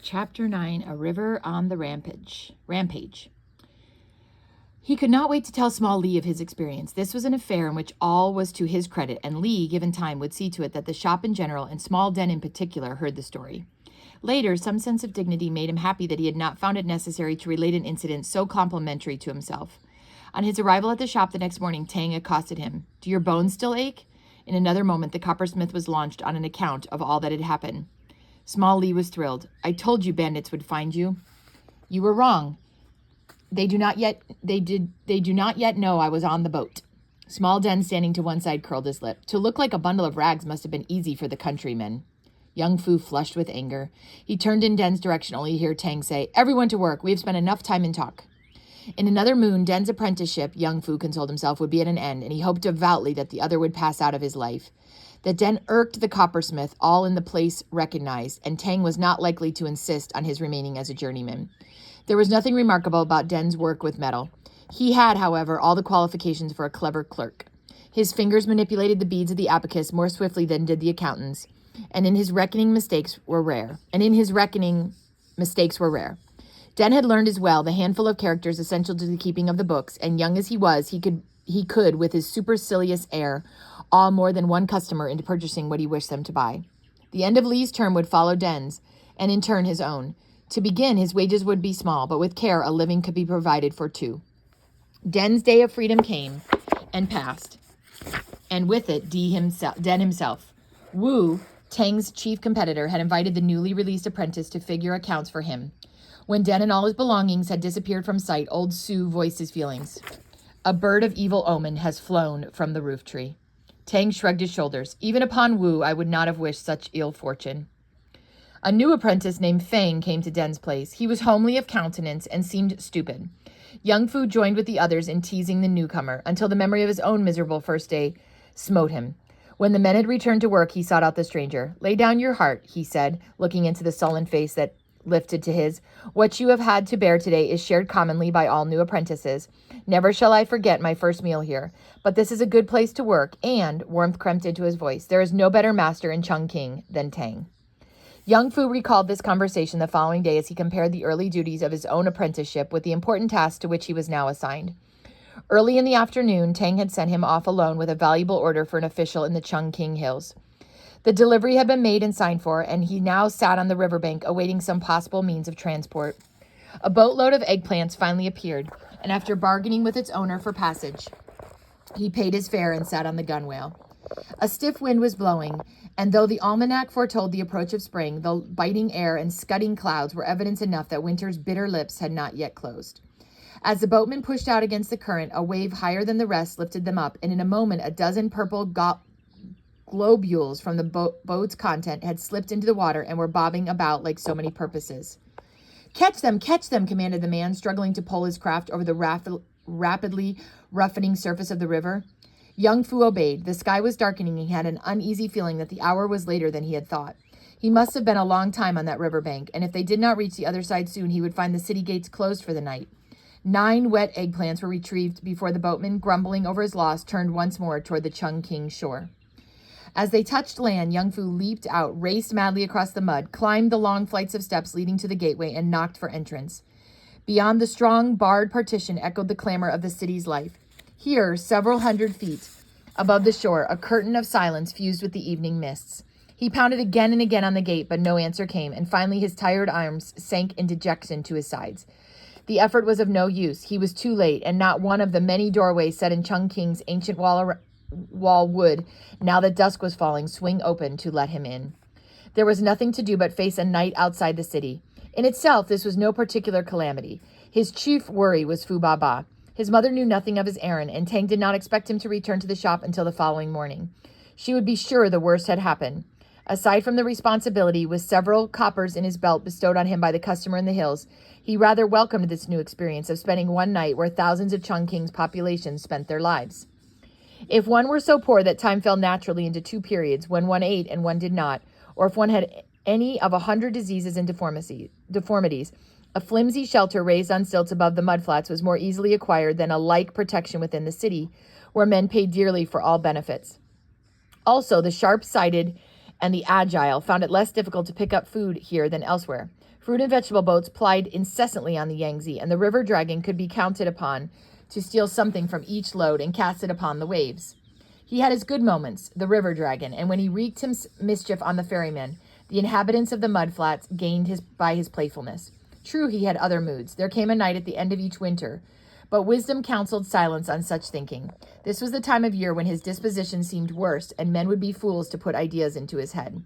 Chapter 9, A River on the Rampage. He could not wait to tell Small Lee of his experience. This was an affair in which all was to his credit, and Lee, given time, would see to it that the shop in general, and Small Den in particular, heard the story. Later, some sense of dignity made him happy that he had not found it necessary to relate an incident so complimentary to himself. On his arrival at the shop the next morning, Tang accosted him. "Do your bones still ache?" In another moment, the coppersmith was launched on an account of all that had happened. Small Lee was thrilled. "I told you bandits would find you." "You were wrong. They do not yet know I was on the boat." Small Den, standing to one side, curled his lip. To look like a bundle of rags must have been easy for the countrymen. Young Fu flushed with anger. He turned in Den's direction, only to hear Tang say, "Everyone to work. We have spent enough time in talk." In another moon, Den's apprenticeship, Young Fu consoled himself, would be at an end, and he hoped devoutly that the other would pass out of his life. That Den irked the coppersmith, all in the place recognized, and Tang was not likely to insist on his remaining as a journeyman. There was nothing remarkable about Den's work with metal. He had, however, all the qualifications for a clever clerk. His fingers manipulated the beads of the abacus more swiftly than did the accountants, and in his reckoning mistakes were rare. Den had learned as well the handful of characters essential to the keeping of the books, and young as he was, he could, with his supercilious air, awe more than one customer into purchasing what he wished them to buy. The end of Lee's term would follow Den's, and in turn his own. To begin, his wages would be small, but with care a living could be provided for two. Den's day of freedom came and passed, and with it Den himself. Wu, Tang's chief competitor, had invited the newly released apprentice to figure accounts for him. When Den and all his belongings had disappeared from sight, old Su voiced his feelings. "A bird of evil omen has flown from the roof tree." Tang shrugged his shoulders. "Even upon Wu, I would not have wished such ill fortune." A new apprentice named Fang came to Den's place. He was homely of countenance and seemed stupid. Young Fu joined with the others in teasing the newcomer, until the memory of his own miserable first day smote him. When the men had returned to work, he sought out the stranger. "Lay down your heart," he said, looking into the sullen face that lifted to his. "What you have had to bear today is shared commonly by all new apprentices. Never shall I forget my first meal here. But this is a good place to work, and," warmth crept into his voice, "there is no better master in Chungking than Tang." Young Fu recalled this conversation the following day as he compared the early duties of his own apprenticeship with the important task to which he was now assigned. Early in the afternoon, Tang had sent him off alone with a valuable order for an official in the Chungking Hills. The delivery had been made and signed for, and he now sat on the riverbank awaiting some possible means of transport. A boatload of eggplants finally appeared, and after bargaining with its owner for passage, he paid his fare and sat on the gunwale. A stiff wind was blowing, and though the almanac foretold the approach of spring, the biting air and scudding clouds were evidence enough that winter's bitter lips had not yet closed. As the boatmen pushed out against the current, a wave higher than the rest lifted them up, and in a moment a dozen purple globules from the boat's content had slipped into the water and were bobbing about like so many porpoises. Catch them, commanded the man, struggling to pull his craft over the rapidly roughening surface of the river. Young Fu obeyed. The sky was darkening, and he had an uneasy feeling that the hour was later than he had thought. He must have been a long time on that riverbank, and if they did not reach the other side soon, he would find the city gates closed for the night. 9 wet eggplants were retrieved before the boatman, grumbling over his loss, turned once more toward the Chungking shore. As they touched land, Young Fu leaped out, raced madly across the mud, climbed the long flights of steps leading to the gateway, and knocked for entrance. Beyond the strong, barred partition echoed the clamor of the city's life. Here, several hundred feet above the shore, a curtain of silence fused with the evening mists. He pounded again and again on the gate, but no answer came, and finally his tired arms sank in dejection to his sides. The effort was of no use. He was too late, and not one of the many doorways set in Chungking's ancient wall would, now that dusk was falling, swing open to let him in. There was nothing to do but face a night outside the city. In itself, this was no particular calamity. His chief worry was Fu Ba. His mother knew nothing of his errand, and Tang did not expect him to return to the shop until the following morning. She would be sure the worst had happened. Aside from the responsibility, with several coppers in his belt bestowed on him by the customer in the hills, he rather welcomed this new experience of spending one night where thousands of Chungking's population spent their lives. If one were so poor that time fell naturally into 2 periods, when one ate and one did not, or if one had any of 100 diseases and deformities, a flimsy shelter raised on stilts above the mudflats was more easily acquired than a like protection within the city, where men paid dearly for all benefits. Also, the sharp-sighted and the agile found it less difficult to pick up food here than elsewhere. Fruit and vegetable boats plied incessantly on the Yangtze, and the river dragon could be counted upon to steal something from each load and cast it upon the waves. He had his good moments, the river dragon, and when he wreaked his mischief on the ferrymen, the inhabitants of the mudflats gained by his playfulness. True, he had other moods. There came a night at the end of each winter, but wisdom counseled silence on such thinking. This was the time of year when his disposition seemed worst, and men would be fools to put ideas into his head.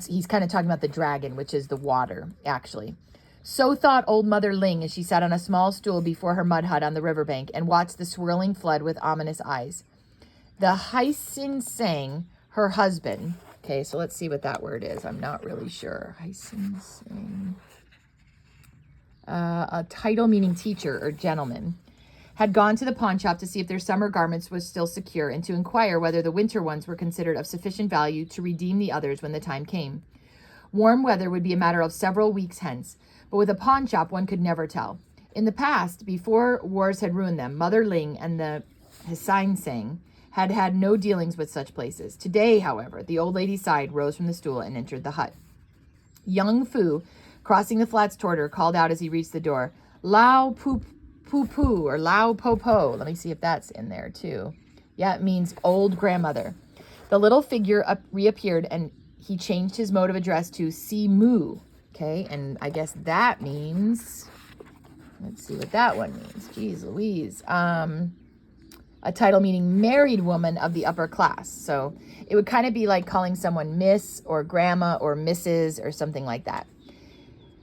He's kind of talking about the dragon, which is the water, actually. So thought old Mother Ling as she sat on a small stool before her mud hut on the riverbank and watched the swirling flood with ominous eyes. The Haisin Sang, her husband. Okay, so let's see what that word is. I'm not really sure. Haisin Sang. A title meaning teacher or gentleman, had gone to the pawn shop to see if their summer garments were still secure and to inquire whether the winter ones were considered of sufficient value to redeem the others when the time came. Warm weather would be a matter of several weeks hence, but with a pawn shop one could never tell. In the past, before wars had ruined them, Mother Ling and the Haisin Sang had had no dealings with such places. Today, however, the old lady sighed, rose from the stool, and entered the hut. Young Fu, crossing the flats toward her, called out as he reached the door, Lao Pu Pu Pu, or Lao Po Po. Let me see if that's in there too. Yeah, it means old grandmother. The little figure reappeared, and he changed his mode of address to Si Mu. Okay, and I guess that means, let's see what that one means. Jeez Louise. A title meaning married woman of the upper class. So it would kind of be like calling someone Miss or Grandma or Mrs. or something like that.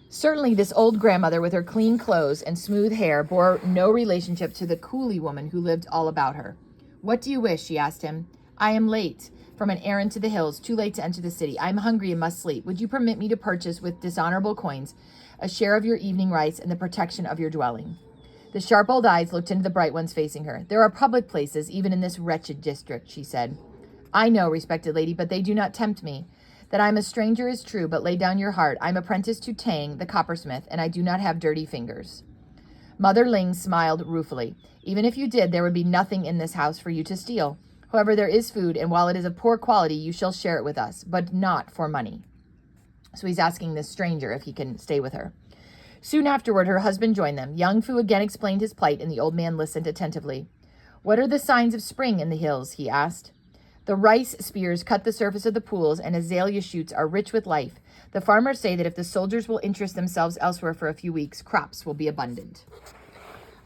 Certainly this old grandmother with her clean clothes and smooth hair bore no relationship to the coolie woman who lived all about her. What do you wish? She asked him. I am late from an errand to the hills, too late to enter the city. I am hungry and must sleep. Would you permit me to purchase with dishonorable coins a share of your evening rice and the protection of your dwelling? The sharp old eyes looked into the bright ones facing her. There are public places even in this wretched district, she said. I know, respected lady, but they do not tempt me. That I am a stranger is true, but lay down your heart. I am apprenticed to Tang, the coppersmith, and I do not have dirty fingers. Mother Ling smiled ruefully. Even if you did, there would be nothing in this house for you to steal. However, there is food, and while it is of poor quality, you shall share it with us, but not for money. So he's asking this stranger if he can stay with her. Soon afterward, her husband joined them. Young Fu again explained his plight, and the old man listened attentively. What are the signs of spring in the hills? He asked. The rice spears cut the surface of the pools, and azalea shoots are rich with life. The farmers say that if the soldiers will interest themselves elsewhere for a few weeks, crops will be abundant.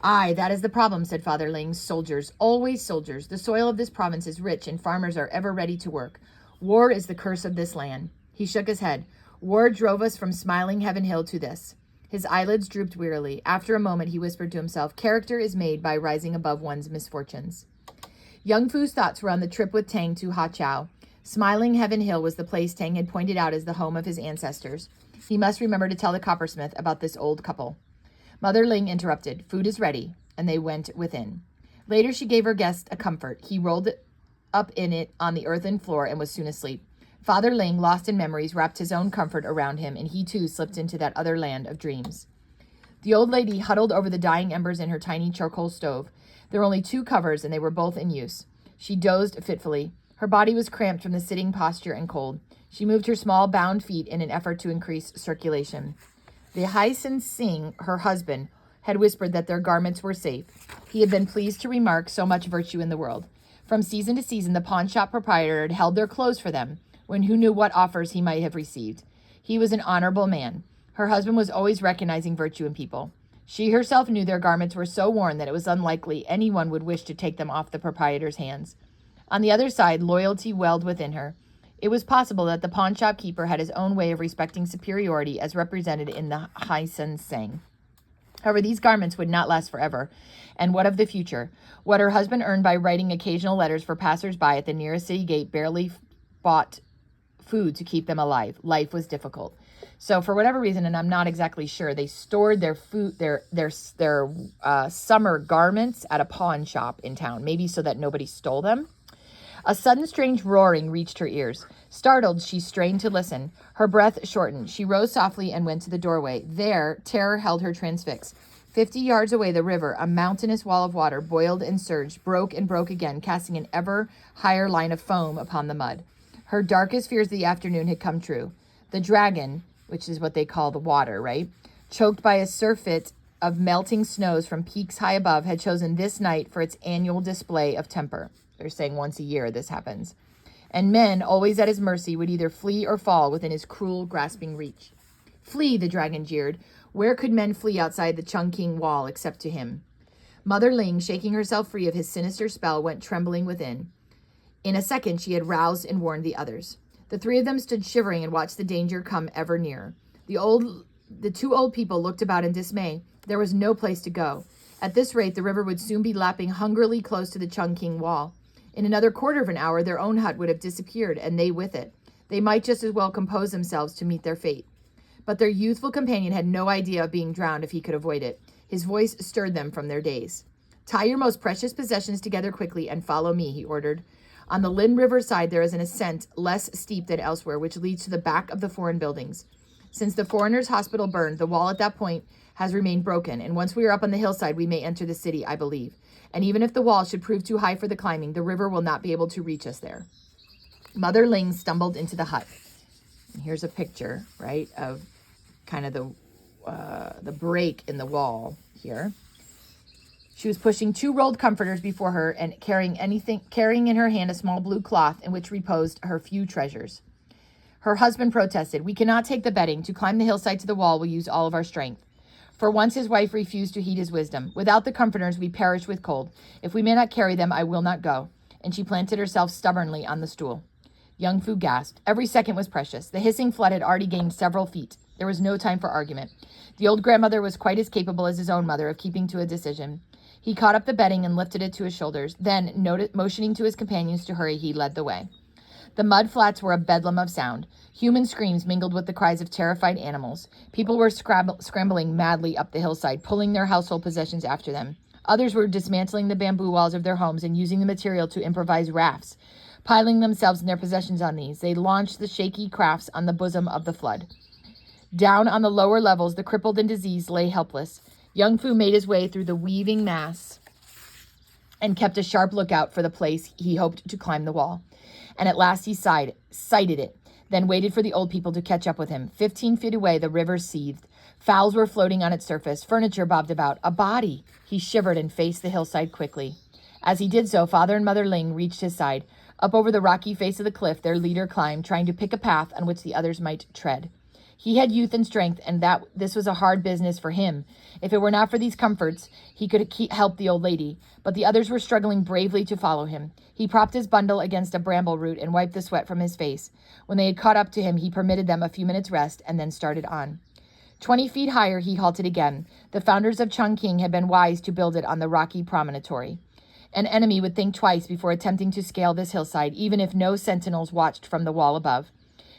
Aye, that is the problem, said Father Ling. Soldiers, always soldiers. The soil of this province is rich, and farmers are ever ready to work. War is the curse of this land. He shook his head. War drove us from smiling Heaven Hill to this. His eyelids drooped wearily. After a moment, he whispered to himself, character is made by rising above one's misfortunes. Young Fu's thoughts were on the trip with Tang to Hachao. Smiling Heaven Hill was the place Tang had pointed out as the home of his ancestors. He must remember to tell the coppersmith about this old couple. Mother Ling interrupted. Food is ready, and they went within. Later she gave her guest a comfort. He rolled up in it on the earthen floor and was soon asleep. Father Ling, lost in memories, wrapped his own comfort around him, and he too slipped into that other land of dreams. The old lady huddled over the dying embers in her tiny charcoal stove. There were only 2 covers, and they were both in use. She dozed fitfully. Her body was cramped from the sitting posture and cold. She moved her small bound feet in an effort to increase circulation. The Haisin Sang, her husband, had whispered that their garments were safe. He had been pleased to remark so much virtue in the world. From season to season, the pawn shop proprietor had held their clothes for them, when who knew what offers he might have received. He was an honorable man. Her husband was always recognizing virtue in people. She herself knew their garments were so worn that it was unlikely anyone would wish to take them off the proprietor's hands. On the other side, loyalty welled within her. It was possible that the pawn shop keeper had his own way of respecting superiority as represented in the Haisin Sang. However, these garments would not last forever. And what of the future? What her husband earned by writing occasional letters for passers-by at the nearest city gate barely bought food to keep them alive. Life was difficult. So for whatever reason, and I'm not exactly sure, they stored their food, their summer garments at a pawn shop in town, maybe so that nobody stole them. A sudden strange roaring reached her ears. Startled, she strained to listen. Her breath shortened. She rose softly and went to the doorway. There, terror held her transfixed. 50 yards away, the river, a mountainous wall of water, boiled and surged, broke and broke again, casting an ever higher line of foam upon the mud. Her darkest fears of the afternoon had come true. The dragon, which is what they call the water, right? Choked by a surfeit of melting snows from peaks high above, had chosen this night for its annual display of temper. They're saying once a year this happens. And men, always at his mercy, would either flee or fall within his cruel, grasping reach. Flee, the dragon jeered. Where could men flee outside the Chungking wall except to him? Mother Ling, shaking herself free of his sinister spell, went trembling within. In a second, she had roused and warned the others. The three of them stood shivering and watched the danger come ever nearer. The two old people looked about in dismay. There was no place to go. At this rate, the river would soon be lapping hungrily close to the Chungking wall. In another quarter of an hour, their own hut would have disappeared, and they with it. They might just as well compose themselves to meet their fate. But their youthful companion had no idea of being drowned if he could avoid it. His voice stirred them from their daze. Tie your most precious possessions together quickly and follow me, he ordered. On the Lin River side, there is an ascent less steep than elsewhere, which leads to the back of the foreign buildings. Since the foreigners' hospital burned, the wall at that point has remained broken, and once we are up on the hillside, we may enter the city, I believe. And even if the wall should prove too high for the climbing, the river will not be able to reach us there. Mother Ling stumbled into the hut. And here's a picture, right, of kind of the break in the wall here. She was pushing 2 rolled comforters before her and carrying in her hand a small blue cloth in which reposed her few treasures. Her husband protested, "We cannot take the bedding. To climb the hillside to the wall, we'll use all of our strength." For once his wife refused to heed his wisdom. "Without the comforters, we perish with cold. If we may not carry them, I will not go." And she planted herself stubbornly on the stool. Young Fu gasped. Every second was precious. The hissing flood had already gained several feet. There was no time for argument. The old grandmother was quite as capable as his own mother of keeping to a decision. He caught up the bedding and lifted it to his shoulders. Then, motioning to his companions to hurry, he led the way. The mud flats were a bedlam of sound. Human screams mingled with the cries of terrified animals. People were scrambling madly up the hillside, pulling their household possessions after them. Others were dismantling the bamboo walls of their homes and using the material to improvise rafts. Piling themselves and their possessions on these, they launched the shaky crafts on the bosom of the flood. Down on the lower levels, the crippled and diseased lay helpless. Young Fu made his way through the weaving mass and kept a sharp lookout for the place he hoped to climb the wall. And at last he sighted it, then waited for the old people to catch up with him. 15 feet away, the river seethed. Fowls were floating on its surface. Furniture bobbed about. A body! He shivered and faced the hillside quickly. As he did so, Father and Mother Ling reached his side. Up over the rocky face of the cliff, their leader climbed, trying to pick a path on which the others might tread. He had youth and strength, and this was a hard business for him. If it were not for these comforts, he could help the old lady. But the others were struggling bravely to follow him. He propped his bundle against a bramble root and wiped the sweat from his face. When they had caught up to him, he permitted them a few minutes' rest and then started on. 20 feet higher, he halted again. The founders of Chungking had been wise to build it on the rocky promontory. An enemy would think twice before attempting to scale this hillside, even if no sentinels watched from the wall above.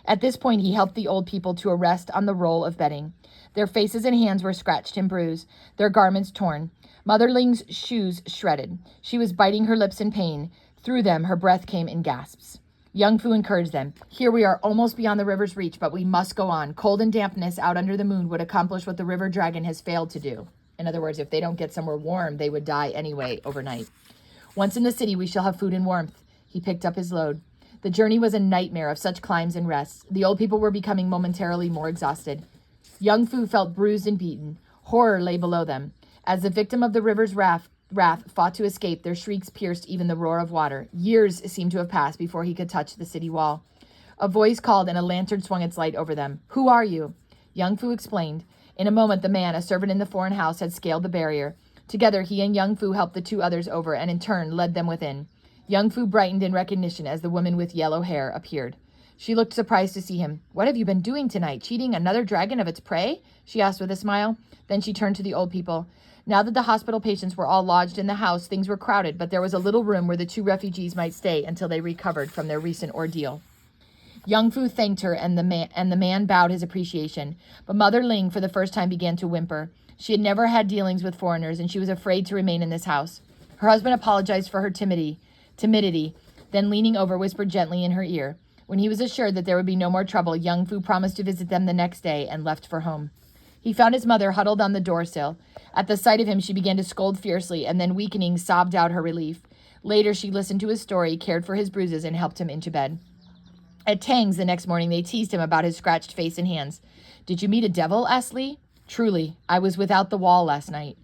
At this point, he helped the old people to a rest on the roll of bedding. Their faces and hands were scratched and bruised, their garments torn. Mother Ling's shoes shredded. She was biting her lips in pain. Through them, her breath came in gasps. Young Fu encouraged them. "Here we are almost beyond the river's reach, but we must go on. Cold and dampness out under the moon would accomplish what the river dragon has failed to do." In other words, if they don't get somewhere warm, they would die anyway overnight. "Once in the city, we shall have food and warmth." He picked up his load. The journey was a nightmare of such climbs and rests. The old people were becoming momentarily more exhausted. Young Fu felt bruised and beaten. Horror lay below them. As the victim of the river's wrath fought to escape, their shrieks pierced even the roar of water. Years seemed to have passed before he could touch the city wall. A voice called and a lantern swung its light over them. "Who are you?" Young Fu explained. In a moment, the man, a servant in the foreign house, had scaled the barrier. Together, he and Young Fu helped the 2 others over and in turn led them within. Young Fu brightened in recognition as the woman with yellow hair appeared. She looked surprised to see him. "What have you been doing tonight? Cheating another dragon of its prey?" she asked with a smile. Then she turned to the old people. Now that the hospital patients were all lodged in the house, things were crowded, but there was a little room where the 2 refugees might stay until they recovered from their recent ordeal. Young Fu thanked her, and the man bowed his appreciation. But Mother Ling, for the first time, began to whimper. She had never had dealings with foreigners, and she was afraid to remain in this house. Her husband apologized for her timidity, then leaning over, whispered gently in her ear. When he was assured that there would be no more trouble, Young Fu promised to visit them the next day and left for home. He found his mother huddled on the doorsill. At the sight of him, she began to scold fiercely, and then, weakening, sobbed out her relief. Later, she listened to his story, cared for his bruises, and helped him into bed. At Tang's the next morning, they teased him about his scratched face and hands. Did you meet a devil? Asked Lee. Truly, I was without the wall last night.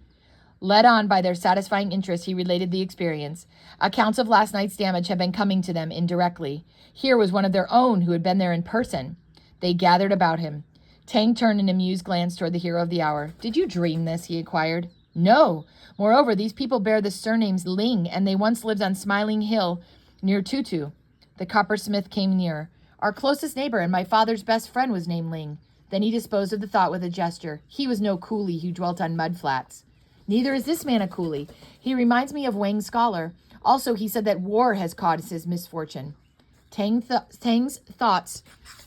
Led on by their satisfying interest, he related the experience. Accounts of last night's damage had been coming to them indirectly. Here was one of their own who had been there in person. They gathered about him. Tang turned an amused glance toward the hero of the hour. Did you dream this? He inquired. No. Moreover, these people bear the surnames Ling, and they once lived on Smiling Hill near Tutu. The coppersmith came near. Our closest neighbor and my father's best friend was named Ling. Then he disposed of the thought with a gesture. He was no coolie who dwelt on mud flats. Neither is this man a coolie. He reminds me of Wang's scholar. Also, he said that war has caused his misfortune. Tang's thoughts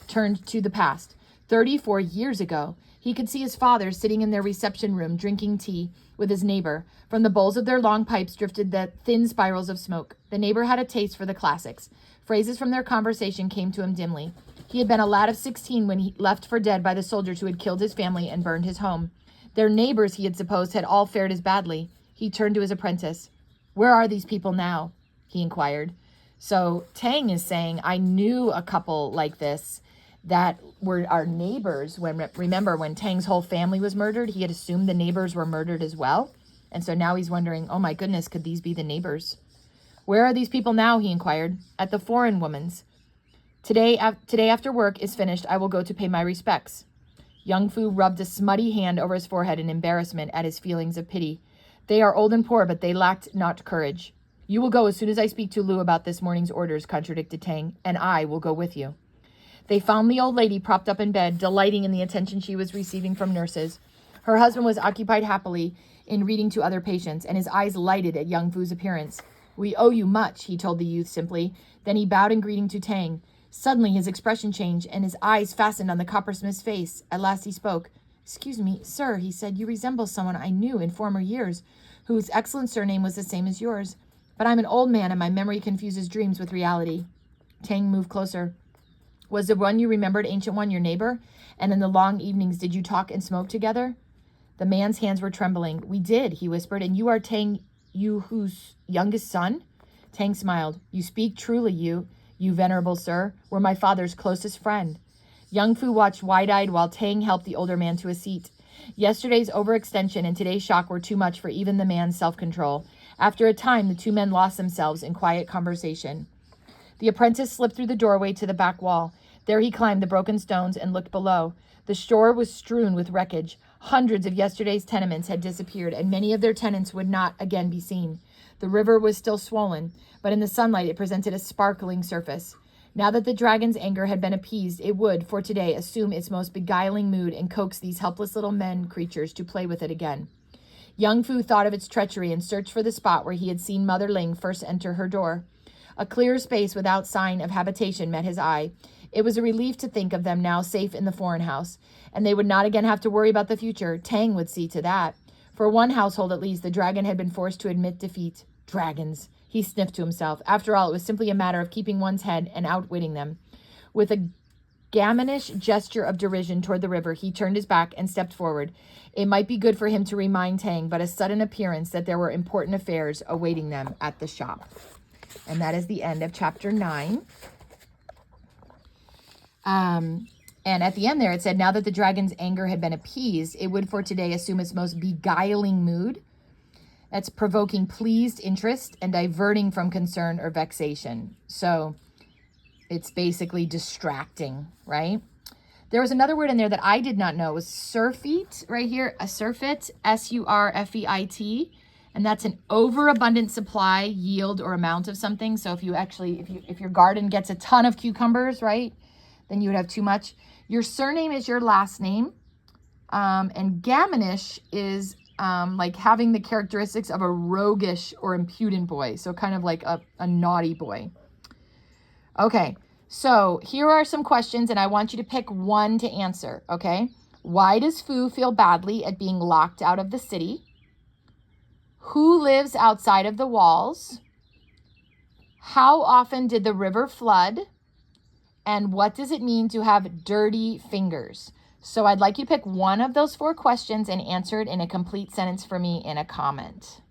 turned to the past. 34 years ago, he could see his father sitting in their reception room drinking tea with his neighbor. From the bowls of their long pipes drifted the thin spirals of smoke. The neighbor had a taste for the classics. Phrases from their conversation came to him dimly. He had been a lad of 16 when he left for dead by the soldiers who had killed his family and burned his home. Their neighbors, he had supposed, had all fared as badly. He turned to his apprentice. Where are these people now? He inquired. So Tang is saying, I knew a couple like this that were our neighbors. Remember, when Tang's whole family was murdered, he had assumed the neighbors were murdered as well. And so now he's wondering, oh my goodness, could these be the neighbors? Where are these people now? He inquired. At the foreign woman's. Today after work is finished, I will go to pay my respects. Young Fu rubbed a smutty hand over his forehead in embarrassment at his feelings of pity. They are old and poor, but they lacked not courage. You will go as soon as I speak to Lu about this morning's orders, contradicted Tang, and I will go with you. They found the old lady propped up in bed, delighting in the attention she was receiving from nurses. Her husband was occupied happily in reading to other patients, and his eyes lighted at Young Fu's appearance. We owe you much, he told the youth simply. Then he bowed in greeting to Tang. Suddenly his expression changed, and his eyes fastened on the coppersmith's face. At last he spoke. Excuse me, sir, he said, you resemble someone I knew in former years, whose excellent surname was the same as yours. But I'm an old man, and my memory confuses dreams with reality. Tang moved closer. Was the one you remembered, Ancient One, your neighbor? And in the long evenings, did you talk and smoke together? The man's hands were trembling. We did, he whispered, and you are Tang Yuhu's youngest son? Tang smiled. You speak truly, you venerable sir, were my father's closest friend. Young Fu watched wide-eyed while Tang helped the older man to a seat. Yesterday's overextension and today's shock were too much for even the man's self-control. After a time, the two men lost themselves in quiet conversation. The apprentice slipped through the doorway to the back wall. There he climbed the broken stones and looked below. The shore was strewn with wreckage. Hundreds of yesterday's tenements had disappeared, and many of their tenants would not again be seen. The river was still swollen, but in the sunlight it presented a sparkling surface. Now that the dragon's anger had been appeased, it would, for today, assume its most beguiling mood and coax these helpless little men creatures to play with it again. Young Fu thought of its treachery and searched for the spot where he had seen Mother Ling first enter her door. A clear space without sign of habitation met his eye. It was a relief to think of them now safe in the foreign house, and they would not again have to worry about the future. Tang would see to that. For one household at least, the dragon had been forced to admit defeat. Dragons, he sniffed to himself. After all, it was simply a matter of keeping one's head and outwitting them. With a gaminish gesture of derision toward the river, he turned his back and stepped forward. It might be good for him to remind Tang, but a sudden appearance that there were important affairs awaiting them at the shop. And that is the end of chapter 9. And at the end there, it said, now that the dragon's anger had been appeased, it would for today assume its most beguiling mood. That's provoking pleased interest and diverting from concern or vexation. So it's basically distracting, right? There was another word in there that I did not know. It was surfeit right here, a surfeit, S-U-R-F-E-I-T. And that's an overabundant supply, yield, or amount of something. So if your garden gets a ton of cucumbers, right, then you would have too much. Your surname is your last name. And gaminish is like having the characteristics of a roguish or impudent boy. So kind of like a naughty boy. Okay, so here are some questions, and I want you to pick one to answer, okay? Why does Fu feel badly at being locked out of the city? Who lives outside of the walls? How often did the river flood? And what does it mean to have dirty fingers? So I'd like you to pick one of those 4 questions and answer it in a complete sentence for me in a comment.